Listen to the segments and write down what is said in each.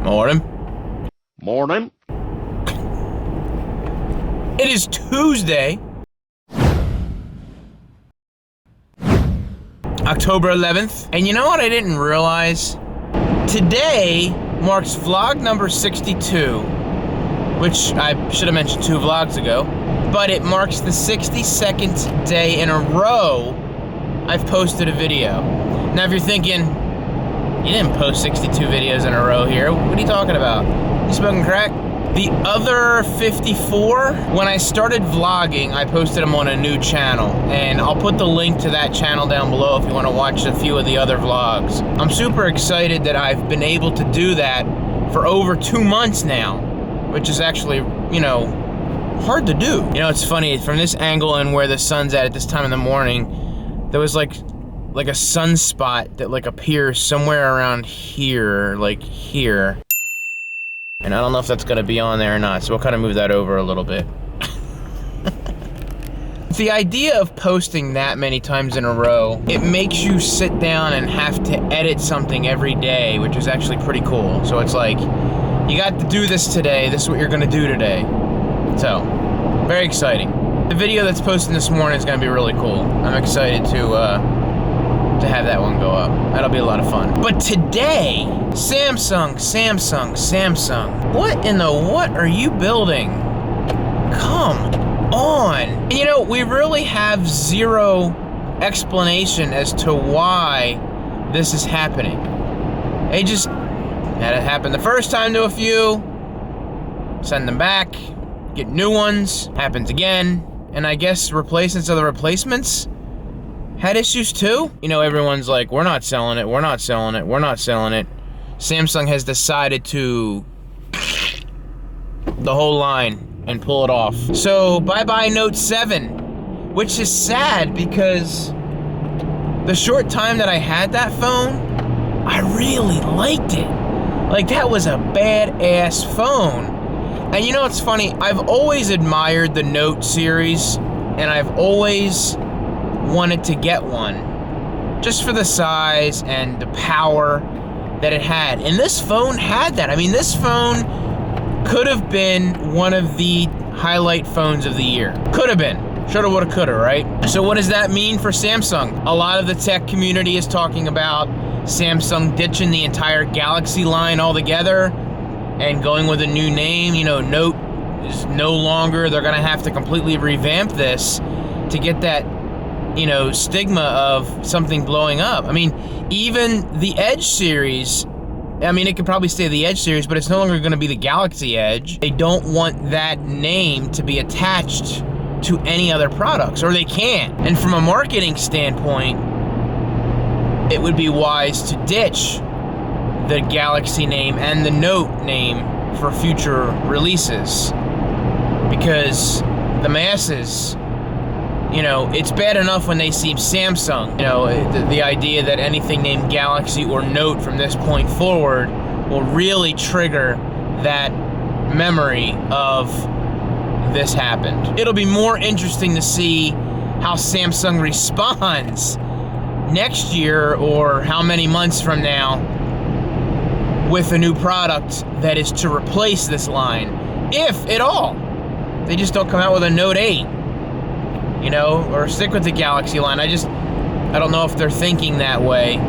Morning. Morning. It is Tuesday, October 11th. And you know what I didn't realize? Today marks vlog number 62, which I should have mentioned 2 vlogs ago. But it marks the 62nd day in a row I've posted a video. Now if you're thinking, you didn't post 62 videos in a row here. What are you talking about? You smoking crack? The other 54, when I started vlogging, I posted them on a new channel. And I'll put the link to that channel down below if you want to watch a few of the other vlogs. I'm super excited that I've been able to do that for over 2 months now, which is actually, you know, hard to do. You know, it's funny, from this angle and where the sun's at this time in the morning, there was like a sunspot that like appears somewhere around here, like here. And I don't know if that's gonna be on there or not, so we'll kind of move that over a little bit. The idea of posting that many times in a row, it makes you sit down and have to edit something every day, which is actually pretty cool. So it's like, you got to do this today, this is what you're gonna do today. So, very exciting. The video that's posted this morning is gonna be really cool. I'm excited to have that one go up. That'll be a lot of fun. But today, Samsung. What in the what are you building? Come on. And you know, we really have zero explanation as to why this is happening. They just had it happen the first time to a few, send them back, get new ones, happens again, and I guess replacements of the replacements had issues too. You know, everyone's like, we're not selling it. Samsung has decided to the whole line and pull it off. So bye-bye Note 7, which is sad because the short time that I had that phone, I really liked it. Like, that was a badass phone. And you know what's funny? I've always admired the Note series, and I've always wanted to get one just for the size and the power that it had. And this phone had that. I mean, this phone could have been one of the highlight phones of the year. Could have been. Shoulda, woulda, coulda, right? So what does that mean for Samsung? A lot of the tech community is talking about Samsung ditching the entire Galaxy line altogether and going with a new name. You know, Note is no longer, they're gonna have to completely revamp this to get that, you know, stigma of something blowing up. I mean, even the Edge series, I mean, it could probably stay the Edge series, but it's no longer gonna be the Galaxy Edge. They don't want that name to be attached to any other products, or they can't. And from a marketing standpoint, it would be wise to ditch the Galaxy name and the Note name for future releases, because the masses, you know, it's bad enough when they see Samsung. You know, the idea that anything named Galaxy or Note from this point forward will really trigger that memory of this happened. It'll be more interesting to see how Samsung responds next year, or how many months from now, with a new product that is to replace this line, if at all. They just don't come out with a Note 8. You know, or stick with the Galaxy line. I don't know if they're thinking that way.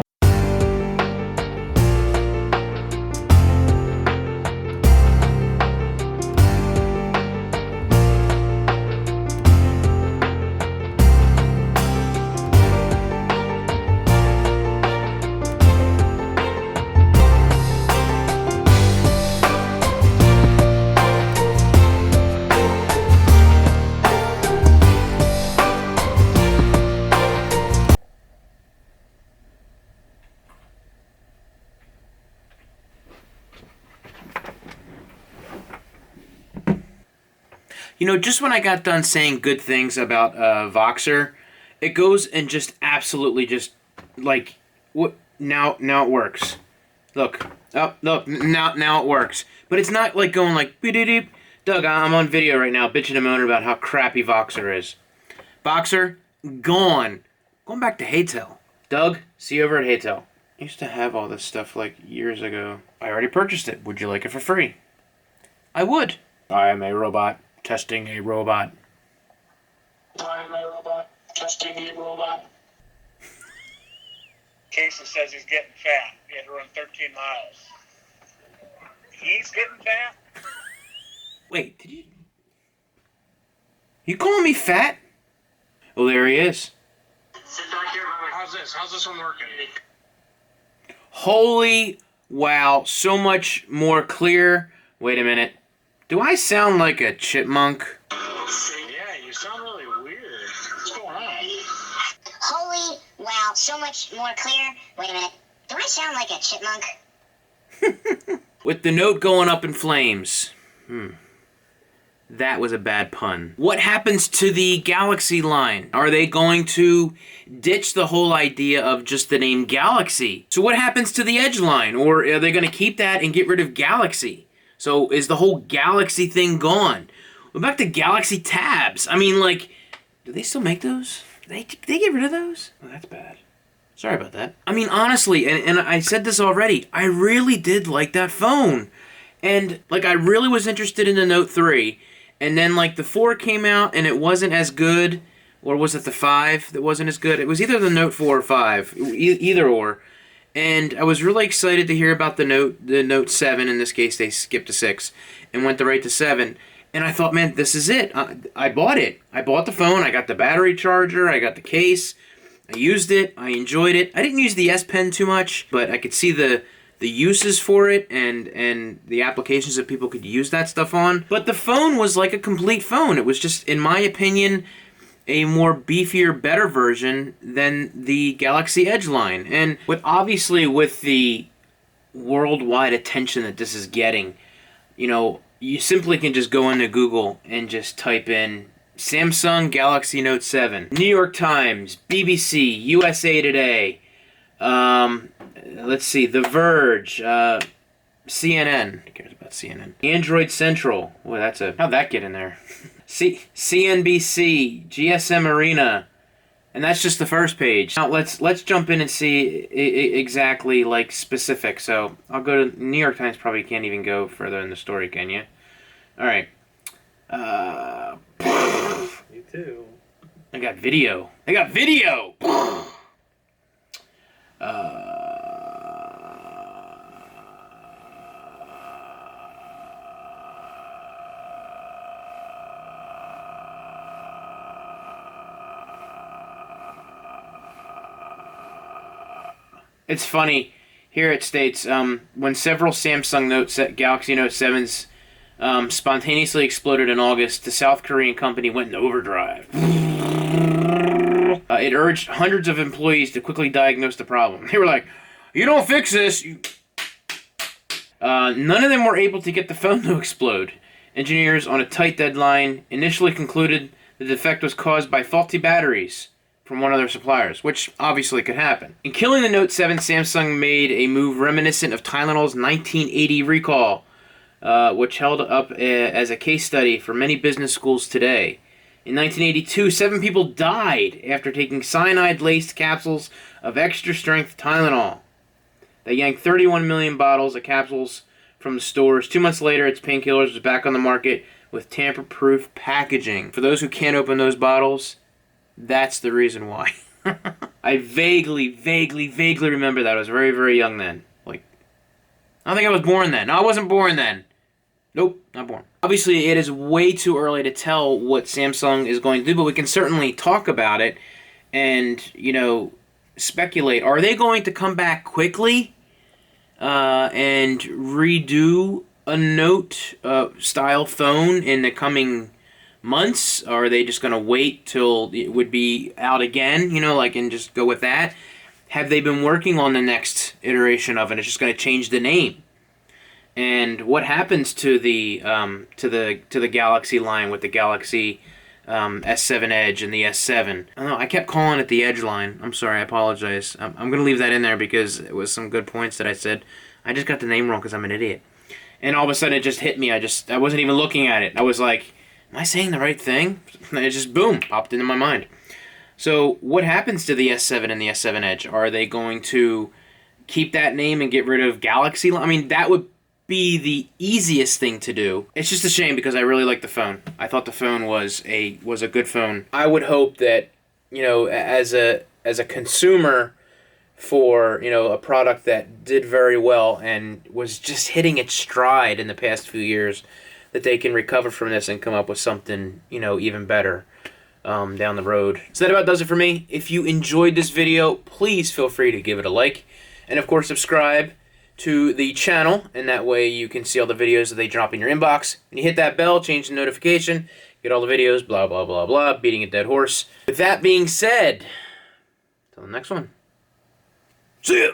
You know, just when I got done saying good things about Voxer, it goes and just absolutely just, like, what? Now it works. Look. Oh, look. Now it works. But it's not like going like, beep. Doug, I'm on video right now bitching and moaning about how crappy Voxer is. Voxer, gone. Going back to Haytel. Doug, see you over at Haytel. I used to have all this stuff like years ago. I already purchased it. Would you like it for free? I would. I am a robot. Testing a robot. I am a robot. Testing a robot. Casey says he's getting fat. He had to run 13 miles. He's getting fat? Wait, did you... You calling me fat? Oh, there he is. Sit back here. How's this? How's this one working? Holy wow, so much more clear. Wait a minute. Do I sound like a chipmunk? Yeah, you sound really weird. What's going on? Holy wow, so much more clear. Wait a minute. Do I sound like a chipmunk? With the note going up in flames. That was a bad pun. What happens to the Galaxy line? Are they going to ditch the whole idea of just the name Galaxy? So what happens to the Edge line? Or are they going to keep that and get rid of Galaxy? So is the whole Galaxy thing gone? Well, back to Galaxy Tabs. I mean, like, do they still make those? Did they get rid of those? Oh, that's bad. Sorry about that. I mean, honestly, and I said this already, I really did like that phone. And, like, I really was interested in the Note 3. And then, like, the 4 came out, and it wasn't as good. Or was it the 5 that wasn't as good? It was either the Note 4 or 5. Either or. And I was really excited to hear about the Note 7. In this case, they skipped to 6. And went right to 7. And I thought, man, this is it. I bought it. I bought the phone. I got the battery charger. I got the case. I used it. I enjoyed it. I didn't use the S Pen too much. But I could see the uses for it and the applications that people could use that stuff on. But the phone was like a complete phone. It was just, in my opinion, a more beefier, better version than the Galaxy Edge line. And obviously with the worldwide attention that this is getting, you know, you simply can just go into Google and just type in Samsung Galaxy Note 7. New York Times, BBC, USA Today, let's see, The Verge, CNN. Who cares about CNN? Android Central. Boy, how'd that get in there? CNBC, GSM Arena, and that's just the first page. Now let's jump in and see exactly like specific. So I'll go to New York Times. Probably can't even go further in the story, can you? All right. Me too. I got video. It's funny. Here it states, when several Samsung Galaxy Note 7s spontaneously exploded in August, the South Korean company went into overdrive. It urged hundreds of employees to quickly diagnose the problem. They were like, you don't fix this. None of them were able to get the phone to explode. Engineers, on a tight deadline, initially concluded the defect was caused by faulty batteries from one of their suppliers, which obviously could happen. In killing the Note 7, Samsung made a move reminiscent of Tylenol's 1980 recall, which held up as a case study for many business schools today. In 1982, 7 people died after taking cyanide-laced capsules of extra-strength Tylenol. They yanked 31 million bottles of capsules from the stores. 2 months later, its painkillers was back on the market with tamper-proof packaging. For those who can't open those bottles, that's the reason why. I vaguely remember that. I was very, very young then. Like, I don't think I was born then. No, I wasn't born then. Nope, not born. Obviously, it is way too early to tell what Samsung is going to do, but we can certainly talk about it and, you know, speculate. Are they going to come back quickly and redo a Note style phone in the coming months? Or are they just going to wait till it would be out again, you know, like, and just go with that? Have they been working on the next iteration of it? It's just going to change the name. And what happens to the Galaxy line with the Galaxy S7 Edge and the S7? I don't know, I kept calling it the Edge line. I'm sorry, I apologize. I'm going to leave that in there because it was some good points that I said. I just got the name wrong because I'm an idiot. And all of a sudden it just hit me. I wasn't even looking at it. I was like, am I saying the right thing? And it just, boom, popped into my mind. So what happens to the S7 and the S7 Edge? Are they going to keep that name and get rid of Galaxy. I mean, that would be the easiest thing to do. It's just a shame because I really like the phone. I thought the phone was a good phone. I would hope that, you know, as a consumer for, you know, a product that did very well and was just hitting its stride in the past few years, that they can recover from this and come up with something, you know, even better down the road. So that about does it for me. If you enjoyed this video, please feel free to give it a like. And of course, subscribe to the channel, and that way you can see all the videos that they drop in your inbox. And you hit that bell, change the notification, get all the videos, blah, blah, blah, blah, beating a dead horse. With that being said, till the next one, see ya!